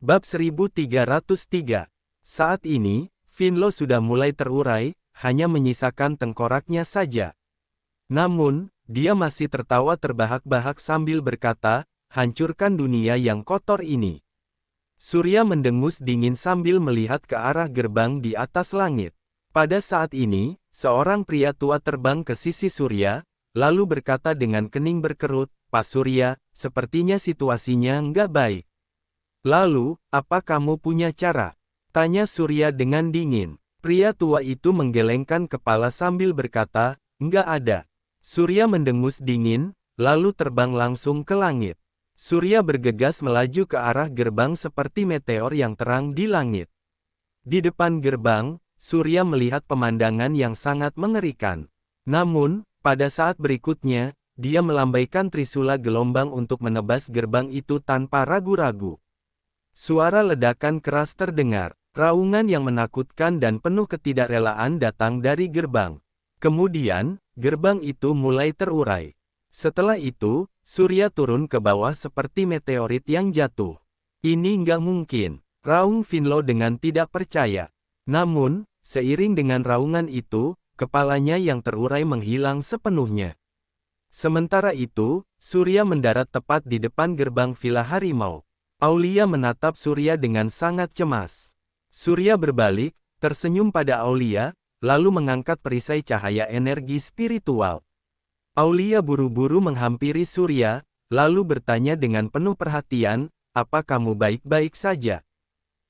Bab 1303. Saat ini, Finlo sudah mulai terurai, hanya menyisakan tengkoraknya saja. Namun, dia masih tertawa terbahak-bahak sambil berkata, hancurkan dunia yang kotor ini. Surya mendengus dingin sambil melihat ke arah gerbang di atas langit. Pada saat ini, seorang pria tua terbang ke sisi Surya, lalu berkata dengan kening berkerut, Pak Surya, sepertinya situasinya nggak baik. Lalu, apa kamu punya cara? Tanya Surya dengan dingin. Pria tua itu menggelengkan kepala sambil berkata, nggak ada. Surya mendengus dingin, lalu terbang langsung ke langit. Surya bergegas melaju ke arah gerbang seperti meteor yang terang di langit. Di depan gerbang, Surya melihat pemandangan yang sangat mengerikan. Namun, pada saat berikutnya, dia melambaikan trisula gelombang untuk menebas gerbang itu tanpa ragu-ragu. Suara ledakan keras terdengar. Raungan yang menakutkan dan penuh ketidakrelaan datang dari gerbang. Kemudian, gerbang itu mulai terurai. Setelah itu, Surya turun ke bawah seperti meteorit yang jatuh. Ini nggak mungkin, raung Finlo dengan tidak percaya. Namun, seiring dengan raungan itu, kepalanya yang terurai menghilang sepenuhnya. Sementara itu, Surya mendarat tepat di depan gerbang Villa Harimau. Aulia menatap Surya dengan sangat cemas. Surya berbalik, tersenyum pada Aulia, lalu mengangkat perisai cahaya energi spiritual. Aulia buru-buru menghampiri Surya, lalu bertanya dengan penuh perhatian, apa kamu baik-baik saja?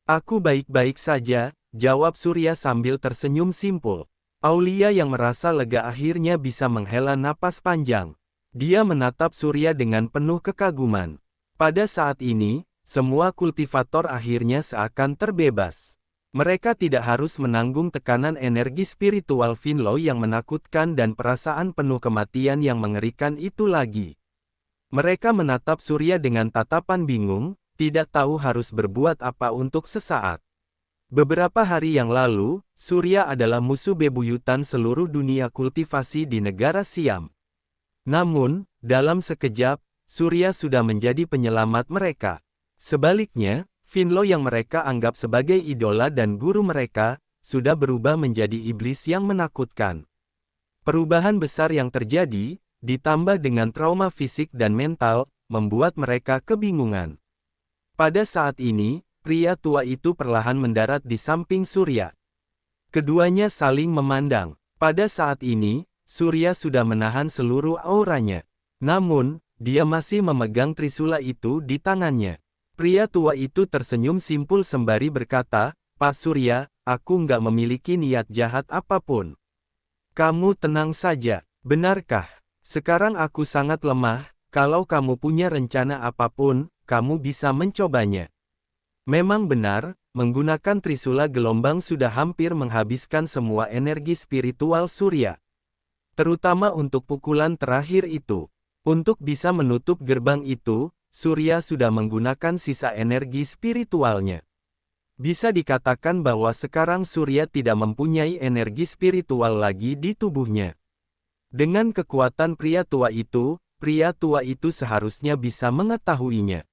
Aku baik-baik saja, jawab Surya sambil tersenyum simpul. Aulia yang merasa lega akhirnya bisa menghela napas panjang. Dia menatap Surya dengan penuh kekaguman. Pada saat ini, semua kultivator akhirnya seakan terbebas. Mereka tidak harus menanggung tekanan energi spiritual Finlo yang menakutkan dan perasaan penuh kematian yang mengerikan itu lagi. Mereka menatap Surya dengan tatapan bingung, tidak tahu harus berbuat apa untuk sesaat. Beberapa hari yang lalu, Surya adalah musuh bebuyutan seluruh dunia kultivasi di negara Siam. Namun, dalam sekejap, Surya sudah menjadi penyelamat mereka. Sebaliknya, Finlo yang mereka anggap sebagai idola dan guru mereka, sudah berubah menjadi iblis yang menakutkan. Perubahan besar yang terjadi, ditambah dengan trauma fisik dan mental, membuat mereka kebingungan. Pada saat ini, pria tua itu perlahan mendarat di samping Surya. Keduanya saling memandang. Pada saat ini, Surya sudah menahan seluruh auranya. Namun, dia masih memegang trisula itu di tangannya. Pria tua itu tersenyum simpul sembari berkata, Pak Surya, aku nggak memiliki niat jahat apapun. Kamu tenang saja, benarkah? Sekarang aku sangat lemah, kalau kamu punya rencana apapun, kamu bisa mencobanya. Memang benar, menggunakan trisula gelombang sudah hampir menghabiskan semua energi spiritual Surya. Terutama untuk pukulan terakhir itu. Untuk bisa menutup gerbang itu, Surya sudah menggunakan sisa energi spiritualnya. Bisa dikatakan bahwa sekarang Surya tidak mempunyai energi spiritual lagi di tubuhnya. Dengan kekuatan pria tua itu seharusnya bisa mengetahuinya.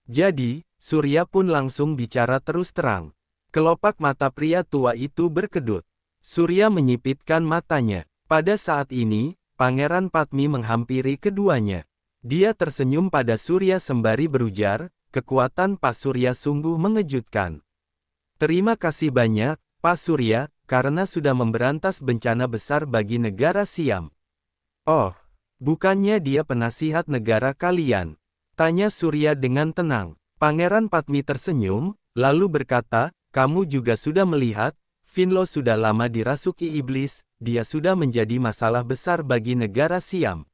Jadi, Surya pun langsung bicara terus terang. Kelopak mata pria tua itu berkedut. Surya menyipitkan matanya. Pada saat ini, Pangeran Padmi menghampiri keduanya. Dia tersenyum pada Surya sembari berujar, kekuatan Pak Surya sungguh mengejutkan. Terima kasih banyak, Pak Surya, karena sudah memberantas bencana besar bagi negara Siam. Oh, bukannya dia penasihat negara kalian? Tanya Surya dengan tenang. Pangeran Padmi tersenyum, lalu berkata, kamu juga sudah melihat, Finlo sudah lama dirasuki iblis, dia sudah menjadi masalah besar bagi negara Siam.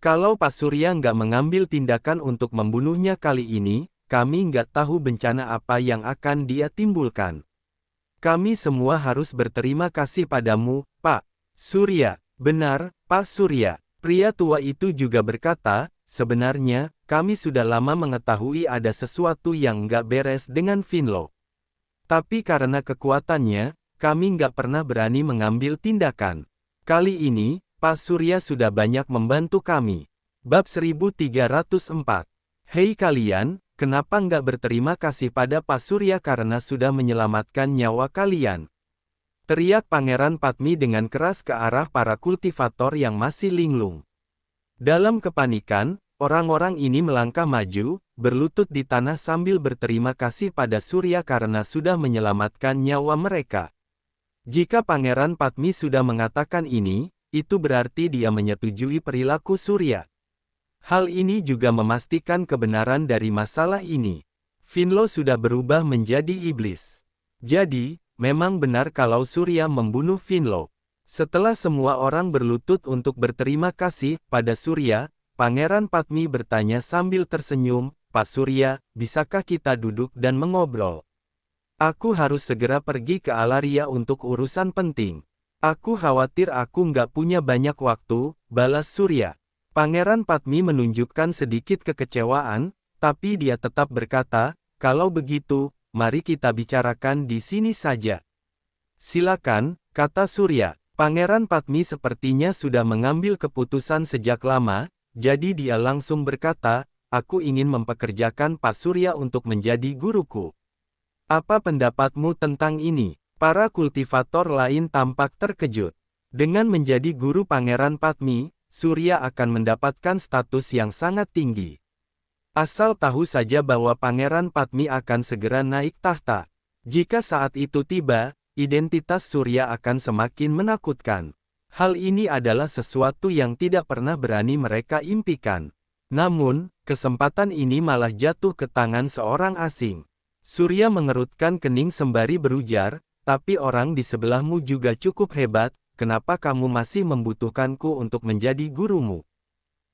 Kalau Pak Surya nggak mengambil tindakan untuk membunuhnya kali ini, kami nggak tahu bencana apa yang akan dia timbulkan. Kami semua harus berterima kasih padamu, Pak Surya. Benar, Pak Surya. Pria tua itu juga berkata, sebenarnya, kami sudah lama mengetahui ada sesuatu yang nggak beres dengan Finlo. Tapi karena kekuatannya, kami nggak pernah berani mengambil tindakan. Kali ini, Pak Surya sudah banyak membantu kami. Bab 1304. Hei kalian, kenapa nggak berterima kasih pada Pak Surya karena sudah menyelamatkan nyawa kalian? Teriak Pangeran Padmi dengan keras ke arah para kultivator yang masih linglung. Dalam kepanikan, orang-orang ini melangkah maju, berlutut di tanah sambil berterima kasih pada Surya karena sudah menyelamatkan nyawa mereka. Jika Pangeran Padmi sudah mengatakan ini, itu berarti dia menyetujui perilaku Surya. Hal ini juga memastikan kebenaran dari masalah ini. Finlo sudah berubah menjadi iblis. Jadi, memang benar kalau Surya membunuh Finlo. Setelah semua orang berlutut untuk berterima kasih pada Surya, Pangeran Padmi bertanya sambil tersenyum, "Pak Surya, bisakah kita duduk dan mengobrol? Aku harus segera pergi ke Alaria untuk urusan penting. Aku khawatir aku nggak punya banyak waktu," balas Surya. Pangeran Padmi menunjukkan sedikit kekecewaan, tapi dia tetap berkata, "Kalau begitu, mari kita bicarakan di sini saja." "Silakan," kata Surya. Pangeran Padmi sepertinya sudah mengambil keputusan sejak lama, jadi dia langsung berkata, "Aku ingin mempekerjakan Pak Surya untuk menjadi guruku. Apa pendapatmu tentang ini?" Para kultivator lain tampak terkejut. Dengan menjadi guru Pangeran Padmi, Surya akan mendapatkan status yang sangat tinggi. Asal tahu saja bahwa Pangeran Padmi akan segera naik tahta. Jika saat itu tiba, identitas Surya akan semakin menakutkan. Hal ini adalah sesuatu yang tidak pernah berani mereka impikan. Namun, kesempatan ini malah jatuh ke tangan seorang asing. Surya mengerutkan kening sembari berujar, "Tapi orang di sebelahmu juga cukup hebat. Kenapa kamu masih membutuhkanku untuk menjadi gurumu?"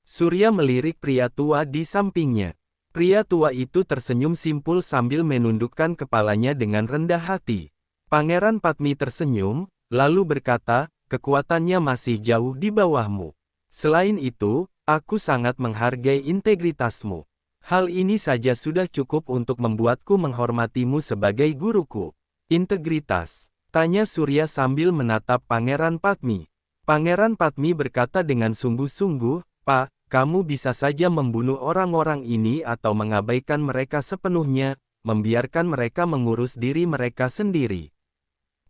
Surya melirik pria tua di sampingnya. Pria tua itu tersenyum simpul sambil menundukkan kepalanya dengan rendah hati. Pangeran Padmi tersenyum, lalu berkata, "Kekuatannya masih jauh di bawahmu. Selain itu, aku sangat menghargai integritasmu. Hal ini saja sudah cukup untuk membuatku menghormatimu sebagai guruku." "Integritas?" tanya Surya sambil menatap Pangeran Padmi. Pangeran Padmi berkata dengan sungguh-sungguh, "Pak, kamu bisa saja membunuh orang-orang ini atau mengabaikan mereka sepenuhnya, membiarkan mereka mengurus diri mereka sendiri.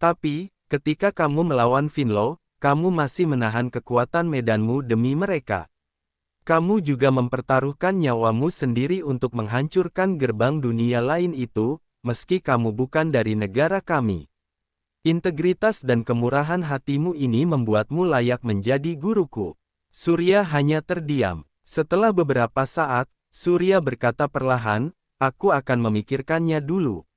Tapi, ketika kamu melawan Finlo, kamu masih menahan kekuatan medanmu demi mereka. Kamu juga mempertaruhkan nyawamu sendiri untuk menghancurkan gerbang dunia lain itu, meski kamu bukan dari negara kami. Integritas dan kemurahan hatimu ini membuatmu layak menjadi guruku." Surya hanya terdiam. Setelah beberapa saat, Surya berkata perlahan, "Aku akan memikirkannya dulu.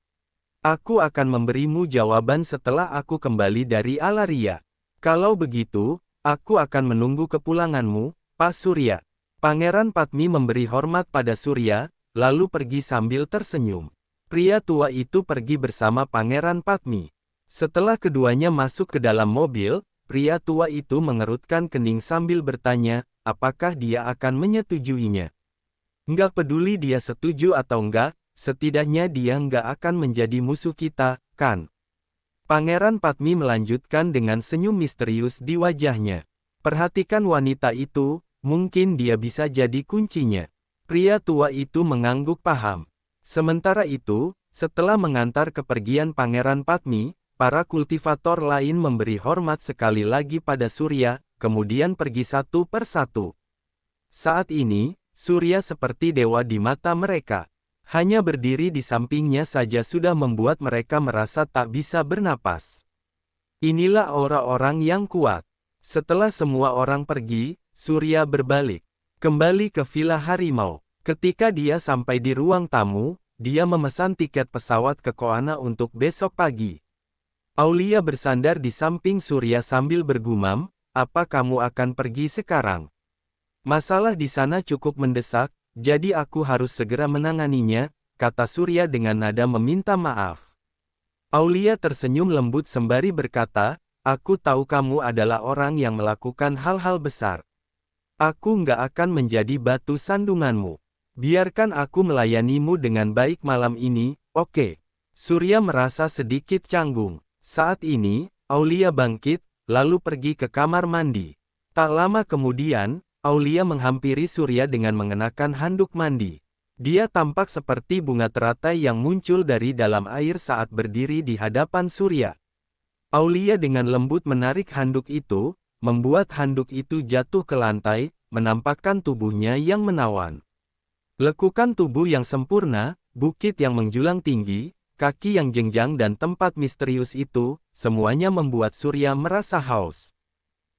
Aku akan memberimu jawaban setelah aku kembali dari Alaria. Kalau begitu, aku akan menunggu kepulanganmu, Pak Surya." Pangeran Padmi memberi hormat pada Surya, lalu pergi sambil tersenyum. Pria tua itu pergi bersama Pangeran Padmi. Setelah keduanya masuk ke dalam mobil, pria tua itu mengerutkan kening sambil bertanya, apakah dia akan menyetujuinya. "Nggak peduli dia setuju atau enggak, setidaknya dia nggak akan menjadi musuh kita, kan?" Pangeran Padmi melanjutkan dengan senyum misterius di wajahnya. "Perhatikan wanita itu, mungkin dia bisa jadi kuncinya." Pria tua itu mengangguk paham. Sementara itu, setelah mengantar kepergian Pangeran Padmi, para kultivator lain memberi hormat sekali lagi pada Surya, kemudian pergi satu persatu. Saat ini, Surya seperti dewa di mata mereka. Hanya berdiri di sampingnya saja sudah membuat mereka merasa tak bisa bernapas. Inilah aura orang yang kuat. Setelah semua orang pergi, Surya berbalik. Kembali ke Villa Harimau. Ketika dia sampai di ruang tamu, dia memesan tiket pesawat ke Koana untuk besok pagi. Aulia bersandar di samping Surya sambil bergumam, "Apa kamu akan pergi sekarang? Masalah di sana cukup mendesak, jadi aku harus segera menanganinya," kata Surya dengan nada meminta maaf. Aulia tersenyum lembut sembari berkata, "Aku tahu kamu adalah orang yang melakukan hal-hal besar. Aku nggak akan menjadi batu sandunganmu. Biarkan aku melayanimu dengan baik malam ini, oke?" Surya merasa sedikit canggung. Saat ini, Aulia bangkit, lalu pergi ke kamar mandi. Tak lama kemudian, Aulia menghampiri Surya dengan mengenakan handuk mandi. Dia tampak seperti bunga teratai yang muncul dari dalam air saat berdiri di hadapan surya. Aulia dengan lembut menarik handuk itu, membuat handuk itu jatuh ke lantai, menampakkan tubuhnya yang menawan. Lekukan tubuh yang sempurna, bukit yang menjulang tinggi, kaki yang jenjang dan tempat misterius itu, semuanya membuat Surya merasa haus.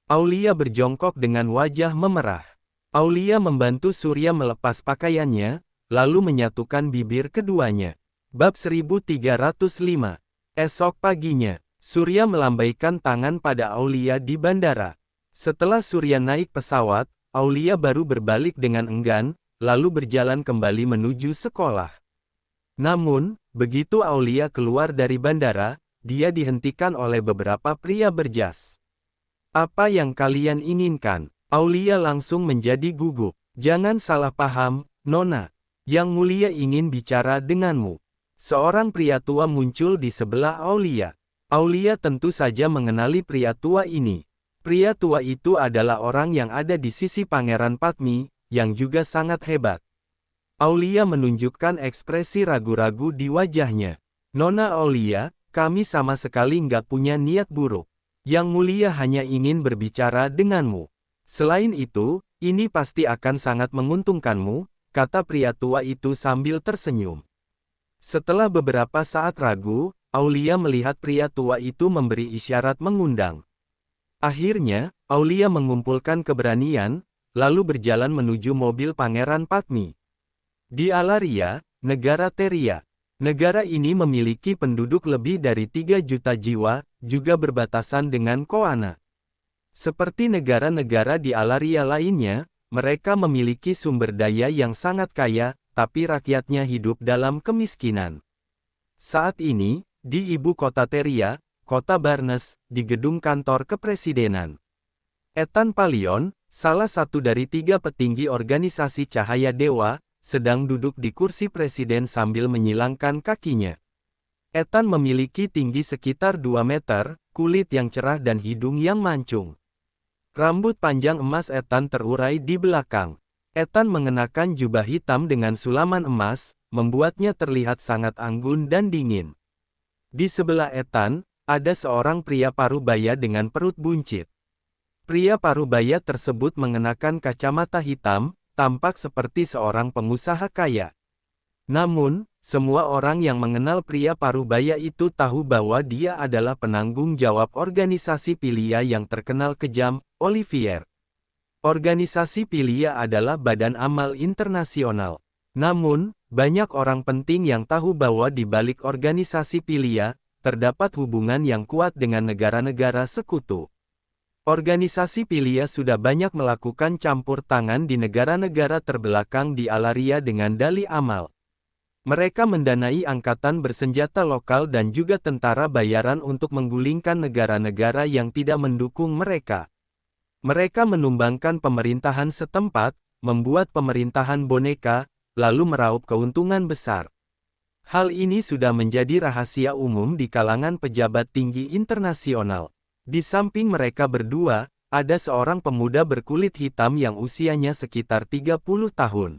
Aulia berjongkok dengan wajah memerah. Aulia membantu Surya melepas pakaiannya, lalu menyatukan bibir keduanya. Bab 1305. Esok paginya, Surya melambaikan tangan pada Aulia di bandara. Setelah Surya naik pesawat, Aulia baru berbalik dengan enggan, lalu berjalan kembali menuju sekolah. Namun, begitu Aulia keluar dari bandara, dia dihentikan oleh beberapa pria berjas. "Apa yang kalian inginkan?" Aulia langsung menjadi gugup. "Jangan salah paham, Nona. Yang Mulia ingin bicara denganmu." Seorang pria tua muncul di sebelah Aulia. Aulia tentu saja mengenali pria tua ini. Pria tua itu adalah orang yang ada di sisi Pangeran Padmi, yang juga sangat hebat. Aulia menunjukkan ekspresi ragu-ragu di wajahnya. "Nona Aulia, kami sama sekali nggak punya niat buruk. Yang Mulia hanya ingin berbicara denganmu. Selain itu, ini pasti akan sangat menguntungkanmu," kata pria tua itu sambil tersenyum. Setelah beberapa saat ragu, Aulia melihat pria tua itu memberi isyarat mengundang. Akhirnya, Aulia mengumpulkan keberanian, lalu berjalan menuju mobil Pangeran Padmi. Di Alaria, negara Teria. Negara ini memiliki penduduk lebih dari 3 juta jiwa, juga berbatasan dengan Koana. Seperti negara-negara di Alaria lainnya, mereka memiliki sumber daya yang sangat kaya, tapi rakyatnya hidup dalam kemiskinan. Saat ini, di ibu kota Teria, kota Barnes, di gedung kantor kepresidenan. Ethan Palion, salah satu dari 3 petinggi organisasi Cahaya Dewa, sedang duduk di kursi presiden sambil menyilangkan kakinya. Ethan memiliki tinggi sekitar 2 meter, kulit yang cerah dan hidung yang mancung. Rambut panjang emas Ethan terurai di belakang. Ethan mengenakan jubah hitam dengan sulaman emas, membuatnya terlihat sangat anggun dan dingin. Di sebelah Ethan, ada seorang pria parubaya dengan perut buncit. Pria parubaya tersebut mengenakan kacamata hitam, tampak seperti seorang pengusaha kaya. Namun, semua orang yang mengenal pria parubaya itu tahu bahwa dia adalah penanggung jawab organisasi Pilia yang terkenal kejam, Olivier. Organisasi Pilia adalah badan amal internasional. Namun, banyak orang penting yang tahu bahwa di balik organisasi Pilia, terdapat hubungan yang kuat dengan negara-negara sekutu. Organisasi Pilia sudah banyak melakukan campur tangan di negara-negara terbelakang di Alaria dengan dalih amal. Mereka mendanai angkatan bersenjata lokal dan juga tentara bayaran untuk menggulingkan negara-negara yang tidak mendukung mereka. Mereka menumbangkan pemerintahan setempat, membuat pemerintahan boneka, lalu meraup keuntungan besar. Hal ini sudah menjadi rahasia umum di kalangan pejabat tinggi internasional. Di samping mereka berdua, ada seorang pemuda berkulit hitam yang usianya sekitar 30 tahun.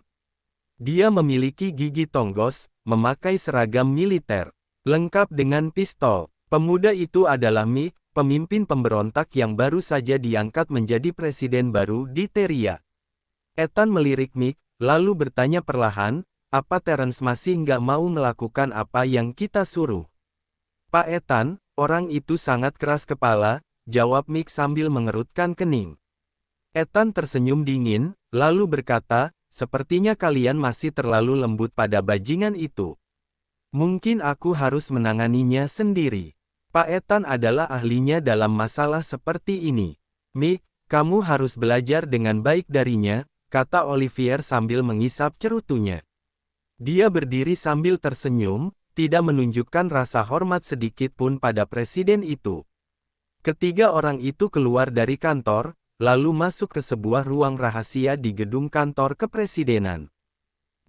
Dia memiliki gigi tonggos, memakai seragam militer, lengkap dengan pistol. Pemuda itu adalah Mick, pemimpin pemberontak yang baru saja diangkat menjadi presiden baru di Teria. Ethan melirik Mick, lalu bertanya perlahan, "Apa Terence masih nggak mau melakukan apa yang kita suruh?" "Pak Ethan, orang itu sangat keras kepala," jawab Mick sambil mengerutkan kening. Ethan tersenyum dingin, lalu berkata, "Sepertinya kalian masih terlalu lembut pada bajingan itu. Mungkin aku harus menanganinya sendiri. Pak Ethan adalah ahlinya dalam masalah seperti ini. Mick, kamu harus belajar dengan baik darinya," kata Olivier sambil mengisap cerutunya. Dia berdiri sambil tersenyum, tidak menunjukkan rasa hormat sedikit pun pada presiden itu. Ketiga orang itu keluar dari kantor, lalu masuk ke sebuah ruang rahasia di gedung kantor kepresidenan.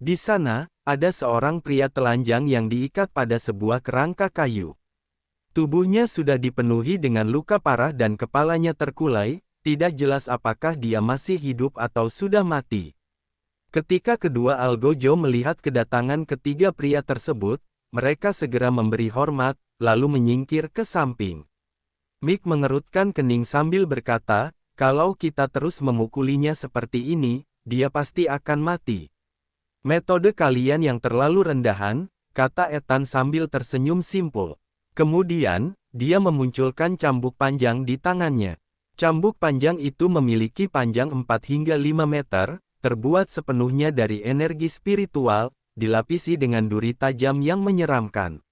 Di sana, ada seorang pria telanjang yang diikat pada sebuah kerangka kayu. Tubuhnya sudah dipenuhi dengan luka parah dan kepalanya terkulai, tidak jelas apakah dia masih hidup atau sudah mati. Ketika kedua algojo melihat kedatangan ketiga pria tersebut, mereka segera memberi hormat, lalu menyingkir ke samping. Mick mengerutkan kening sambil berkata, kalau kita terus memukulinya seperti ini, dia pasti akan mati. Metode kalian yang terlalu rendahan, kata Ethan sambil tersenyum simpul. Kemudian, dia memunculkan cambuk panjang di tangannya. Cambuk panjang itu memiliki panjang 4 hingga 5 meter, terbuat sepenuhnya dari energi spiritual, dilapisi dengan duri tajam yang menyeramkan.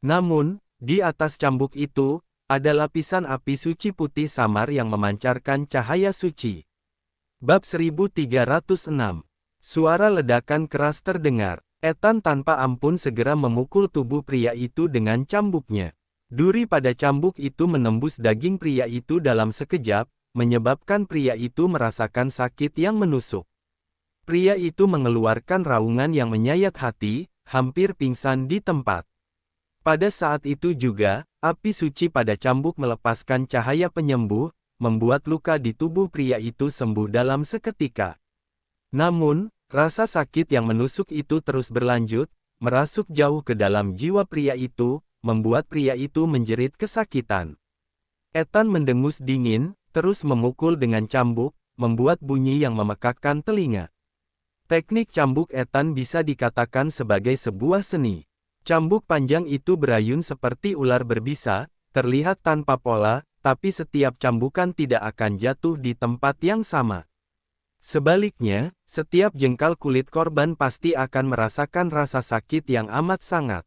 Namun, di atas cambuk itu, ada lapisan api suci putih samar yang memancarkan cahaya suci. Bab 1306. Suara ledakan keras terdengar. Ethan tanpa ampun segera memukul tubuh pria itu dengan cambuknya. Duri pada cambuk itu menembus daging pria itu dalam sekejap, menyebabkan pria itu merasakan sakit yang menusuk. Pria itu mengeluarkan raungan yang menyayat hati, hampir pingsan di tempat. Pada saat itu juga, api suci pada cambuk melepaskan cahaya penyembuh, membuat luka di tubuh pria itu sembuh dalam seketika. Namun, rasa sakit yang menusuk itu terus berlanjut, merasuk jauh ke dalam jiwa pria itu, membuat pria itu menjerit kesakitan. Ethan mendengus dingin, terus memukul dengan cambuk, membuat bunyi yang memekakkan telinga. Teknik cambuk Ethan bisa dikatakan sebagai sebuah seni. Cambuk panjang itu berayun seperti ular berbisa, terlihat tanpa pola, tapi setiap cambukan tidak akan jatuh di tempat yang sama. Sebaliknya, setiap jengkal kulit korban pasti akan merasakan rasa sakit yang amat sangat.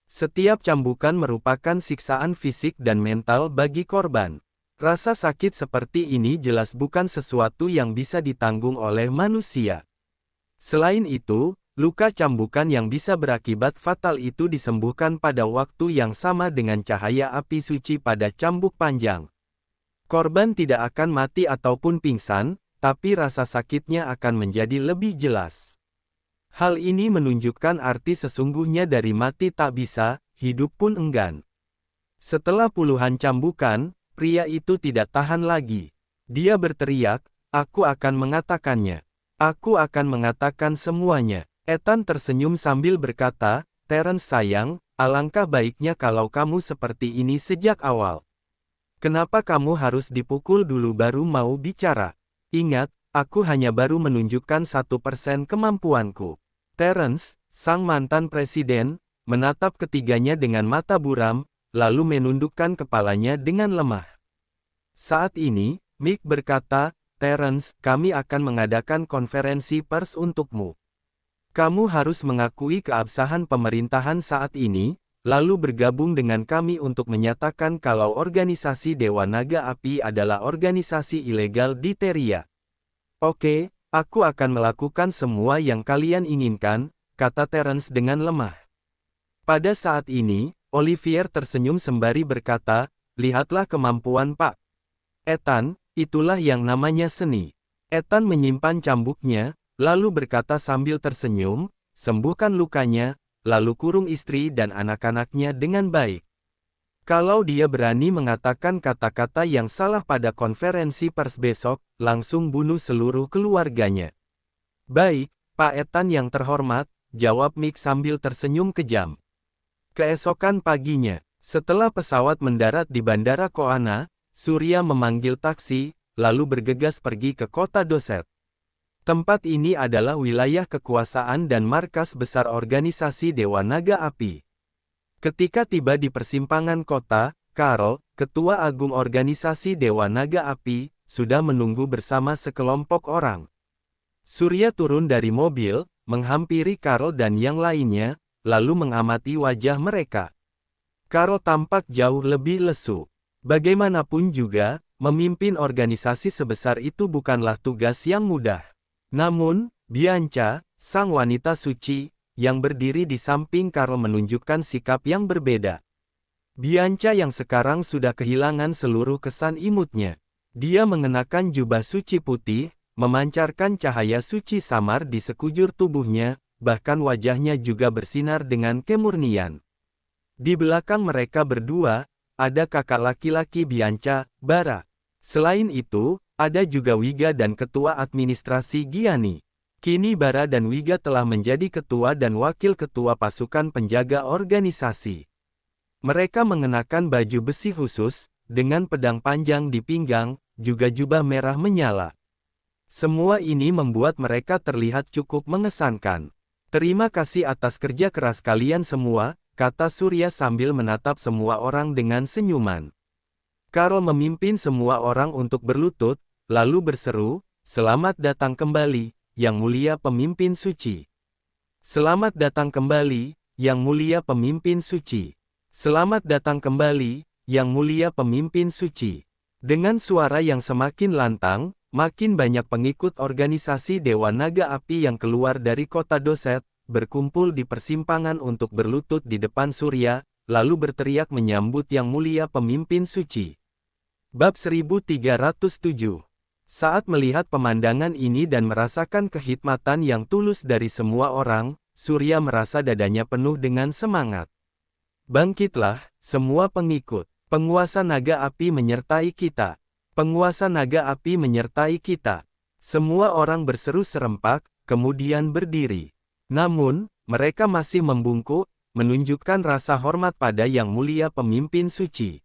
Setiap cambukan merupakan siksaan fisik dan mental bagi korban. Rasa sakit seperti ini jelas bukan sesuatu yang bisa ditanggung oleh manusia. Selain itu, luka cambukan yang bisa berakibat fatal itu disembuhkan pada waktu yang sama dengan cahaya api suci pada cambuk panjang. Korban tidak akan mati ataupun pingsan, tapi rasa sakitnya akan menjadi lebih jelas. Hal ini menunjukkan arti sesungguhnya dari mati tak bisa, hidup pun enggan. Setelah puluhan cambukan, pria itu tidak tahan lagi. Dia berteriak, "Aku akan mengatakannya. Aku akan mengatakan semuanya." Ethan tersenyum sambil berkata, "Terence sayang, alangkah baiknya kalau kamu seperti ini sejak awal. Kenapa kamu harus dipukul dulu baru mau bicara? Ingat, aku hanya baru menunjukkan 1% kemampuanku." Terence, sang mantan presiden, menatap ketiganya dengan mata buram, lalu menundukkan kepalanya dengan lemah. Saat ini, Mick berkata, "Terence, kami akan mengadakan konferensi pers untukmu. Kamu harus mengakui keabsahan pemerintahan saat ini, lalu bergabung dengan kami untuk menyatakan kalau organisasi Dewa Naga Api adalah organisasi ilegal di Teria." "Oke, aku akan melakukan semua yang kalian inginkan," kata Terence dengan lemah. Pada saat ini, Olivier tersenyum sembari berkata, "Lihatlah kemampuan Pak Ethan, itulah yang namanya seni." Ethan menyimpan cambuknya, lalu berkata sambil tersenyum, "Sembuhkan lukanya, lalu kurung istri dan anak-anaknya dengan baik." Kalau dia berani mengatakan kata-kata yang salah pada konferensi pers besok, langsung bunuh seluruh keluarganya. "Baik, Pak Ethan yang terhormat," jawab Mick sambil tersenyum kejam. Keesokan paginya, setelah pesawat mendarat di Bandara Koana, Surya memanggil taksi, lalu bergegas pergi ke kota Doset. Tempat ini adalah wilayah kekuasaan dan markas besar organisasi Dewa Naga Api. Ketika tiba di persimpangan kota, Karl, ketua agung organisasi Dewa Naga Api, sudah menunggu bersama sekelompok orang. Surya turun dari mobil, menghampiri Karl dan yang lainnya, lalu mengamati wajah mereka. Karl tampak jauh lebih lesu. Bagaimanapun juga, memimpin organisasi sebesar itu bukanlah tugas yang mudah. Namun, Bianca, sang wanita suci, yang berdiri di samping Karl menunjukkan sikap yang berbeda. Bianca yang sekarang sudah kehilangan seluruh kesan imutnya. Dia mengenakan jubah suci putih, memancarkan cahaya suci samar di sekujur tubuhnya, bahkan wajahnya juga bersinar dengan kemurnian. Di belakang mereka berdua, ada kakak laki-laki Bianca, Bara. Selain itu, ada juga Wiga dan ketua administrasi Gianni. Kini Bara dan Wiga telah menjadi ketua dan wakil ketua pasukan penjaga organisasi. Mereka mengenakan baju besi khusus, dengan pedang panjang di pinggang, juga jubah merah menyala. Semua ini membuat mereka terlihat cukup mengesankan. Terima kasih atas kerja keras kalian semua, kata Surya sambil menatap semua orang dengan senyuman. Karl memimpin semua orang untuk berlutut, lalu berseru, "Selamat datang kembali, Yang Mulia Pemimpin Suci. Selamat datang kembali, Yang Mulia Pemimpin Suci. Selamat datang kembali, Yang Mulia Pemimpin Suci." Dengan suara yang semakin lantang, makin banyak pengikut organisasi Dewa Naga Api yang keluar dari kota Doset, berkumpul di persimpangan untuk berlutut di depan Surya, lalu berteriak menyambut Yang Mulia Pemimpin Suci. Bab 1307. Saat melihat pemandangan ini dan merasakan kekhidmatan yang tulus dari semua orang, Surya merasa dadanya penuh dengan semangat. Bangkitlah, semua pengikut. Penguasa naga api menyertai kita. Penguasa naga api menyertai kita. Semua orang berseru serempak, kemudian berdiri. Namun, mereka masih membungkuk, menunjukkan rasa hormat pada Yang Mulia Pemimpin Suci.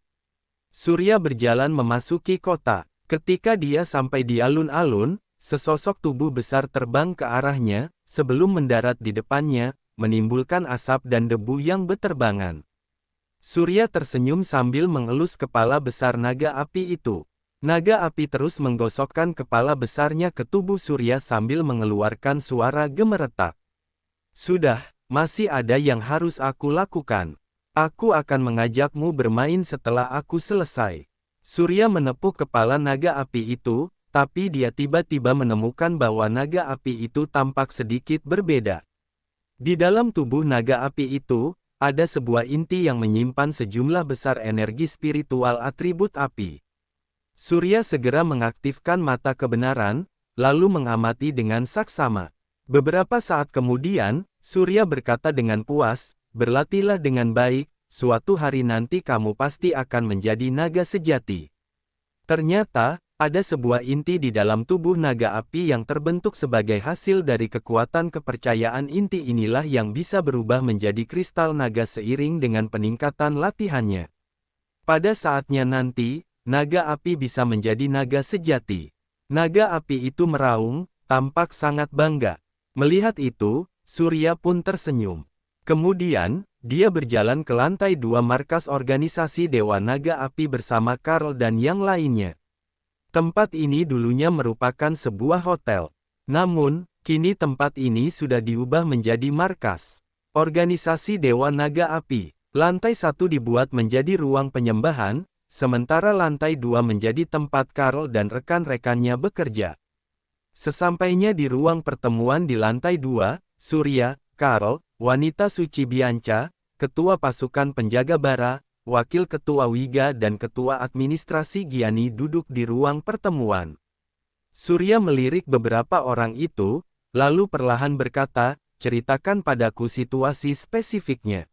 Surya berjalan memasuki kota. Ketika dia sampai di alun-alun, sesosok tubuh besar terbang ke arahnya, sebelum mendarat di depannya, menimbulkan asap dan debu yang beterbangan. Surya tersenyum sambil mengelus kepala besar naga api itu. Naga api terus menggosokkan kepala besarnya ke tubuh Surya sambil mengeluarkan suara gemeretak. "Sudah, masih ada yang harus aku lakukan. Aku akan mengajakmu bermain setelah aku selesai." Surya menepuk kepala naga api itu, tapi dia tiba-tiba menemukan bahwa naga api itu tampak sedikit berbeda. Di dalam tubuh naga api itu, ada sebuah inti yang menyimpan sejumlah besar energi spiritual atribut api. Surya segera mengaktifkan mata kebenaran, lalu mengamati dengan saksama. Beberapa saat kemudian, Surya berkata dengan puas, "Berlatihlah dengan baik, suatu hari nanti kamu pasti akan menjadi naga sejati." Ternyata, ada sebuah inti di dalam tubuh naga api yang terbentuk sebagai hasil dari kekuatan kepercayaan. Inti inilah yang bisa berubah menjadi kristal naga seiring dengan peningkatan latihannya. Pada saatnya nanti, naga api bisa menjadi naga sejati. Naga api itu meraung, tampak sangat bangga. Melihat itu, Surya pun tersenyum. Kemudian, dia berjalan ke lantai 2 markas organisasi Dewa Naga Api bersama Karl dan yang lainnya. Tempat ini dulunya merupakan sebuah hotel. Namun, kini tempat ini sudah diubah menjadi markas organisasi Dewa Naga Api. Lantai 1 dibuat menjadi ruang penyembahan, sementara lantai 2 menjadi tempat Karl dan rekan-rekannya bekerja. Sesampainya di ruang pertemuan di lantai 2, Surya, Karl, wanita suci Bianca, ketua pasukan penjaga Bara, wakil ketua Wiga dan ketua administrasi Giani duduk di ruang pertemuan. Surya melirik beberapa orang itu, lalu perlahan berkata, "Ceritakan padaku situasi spesifiknya."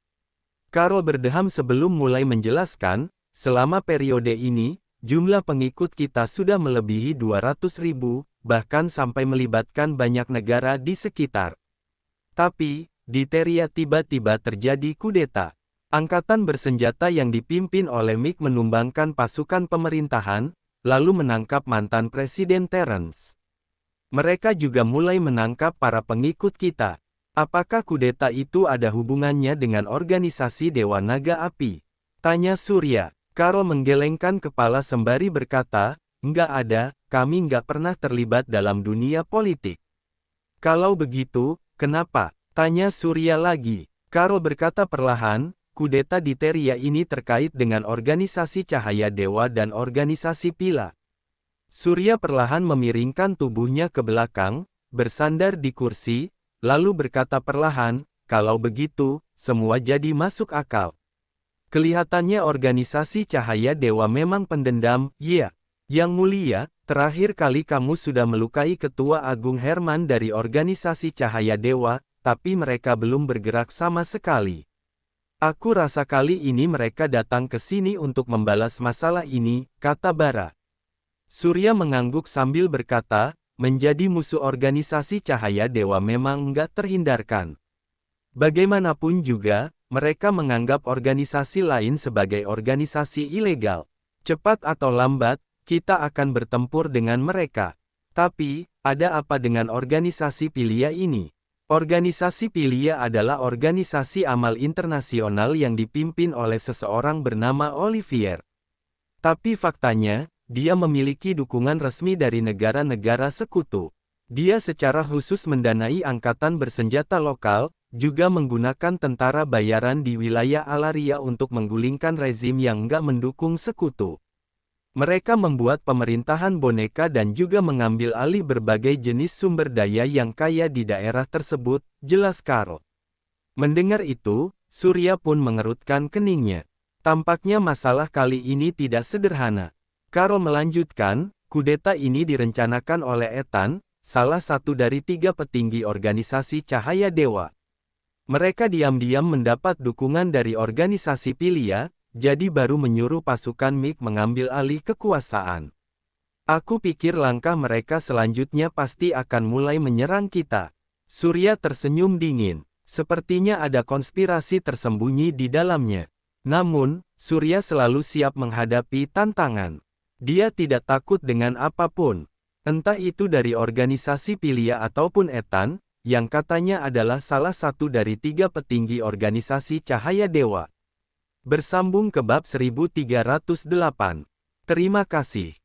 Karl berdeham sebelum mulai menjelaskan, "Selama periode ini, jumlah pengikut kita sudah melebihi 200.000, bahkan sampai melibatkan banyak negara di sekitar. Tapi, di Teria tiba-tiba terjadi kudeta. Angkatan bersenjata yang dipimpin oleh Mick menumbangkan pasukan pemerintahan, lalu menangkap mantan Presiden Terence. Mereka juga mulai menangkap para pengikut kita. Apakah kudeta itu ada hubungannya dengan organisasi Dewa Naga Api?" tanya Surya. Karl menggelengkan kepala sembari berkata, "Enggak ada, kami enggak pernah terlibat dalam dunia politik." "Kalau begitu, kenapa?" tanya Surya lagi. Karl berkata perlahan, "Kudeta di Teria ini terkait dengan organisasi Cahaya Dewa dan organisasi Pila." Surya perlahan memiringkan tubuhnya ke belakang, bersandar di kursi, lalu berkata perlahan, "Kalau begitu, semua jadi masuk akal. Kelihatannya organisasi Cahaya Dewa memang pendendam." "Iya, Yang Mulia, terakhir kali kamu sudah melukai Ketua Agung Herman dari organisasi Cahaya Dewa, tapi mereka belum bergerak sama sekali. Aku rasa kali ini mereka datang ke sini untuk membalas masalah ini," kata Bara. Surya mengangguk sambil berkata, menjadi musuh organisasi Cahaya Dewa memang nggak terhindarkan. Bagaimanapun juga, mereka menganggap organisasi lain sebagai organisasi ilegal. Cepat atau lambat, kita akan bertempur dengan mereka. Tapi, ada apa dengan organisasi Pilia ini? Organisasi Pilia adalah organisasi amal internasional yang dipimpin oleh seseorang bernama Olivier. Tapi faktanya, dia memiliki dukungan resmi dari negara-negara sekutu. Dia secara khusus mendanai angkatan bersenjata lokal, juga menggunakan tentara bayaran di wilayah Alaria untuk menggulingkan rezim yang nggak mendukung sekutu. Mereka membuat pemerintahan boneka dan juga mengambil alih berbagai jenis sumber daya yang kaya di daerah tersebut, jelas Karl. Mendengar itu, Surya pun mengerutkan keningnya. Tampaknya masalah kali ini tidak sederhana. Karl melanjutkan, kudeta ini direncanakan oleh Ethan, salah satu dari 3 petinggi organisasi Cahaya Dewa. Mereka diam-diam mendapat dukungan dari organisasi Pilia, jadi baru menyuruh pasukan Mik mengambil alih kekuasaan. Aku pikir langkah mereka selanjutnya pasti akan mulai menyerang kita. Surya tersenyum dingin. Sepertinya ada konspirasi tersembunyi di dalamnya. Namun, Surya selalu siap menghadapi tantangan. Dia tidak takut dengan apapun. Entah itu dari organisasi Pilia ataupun Ethan, yang katanya adalah salah satu dari 3 petinggi organisasi Cahaya Dewa. Bersambung ke bab 1308. Terima kasih.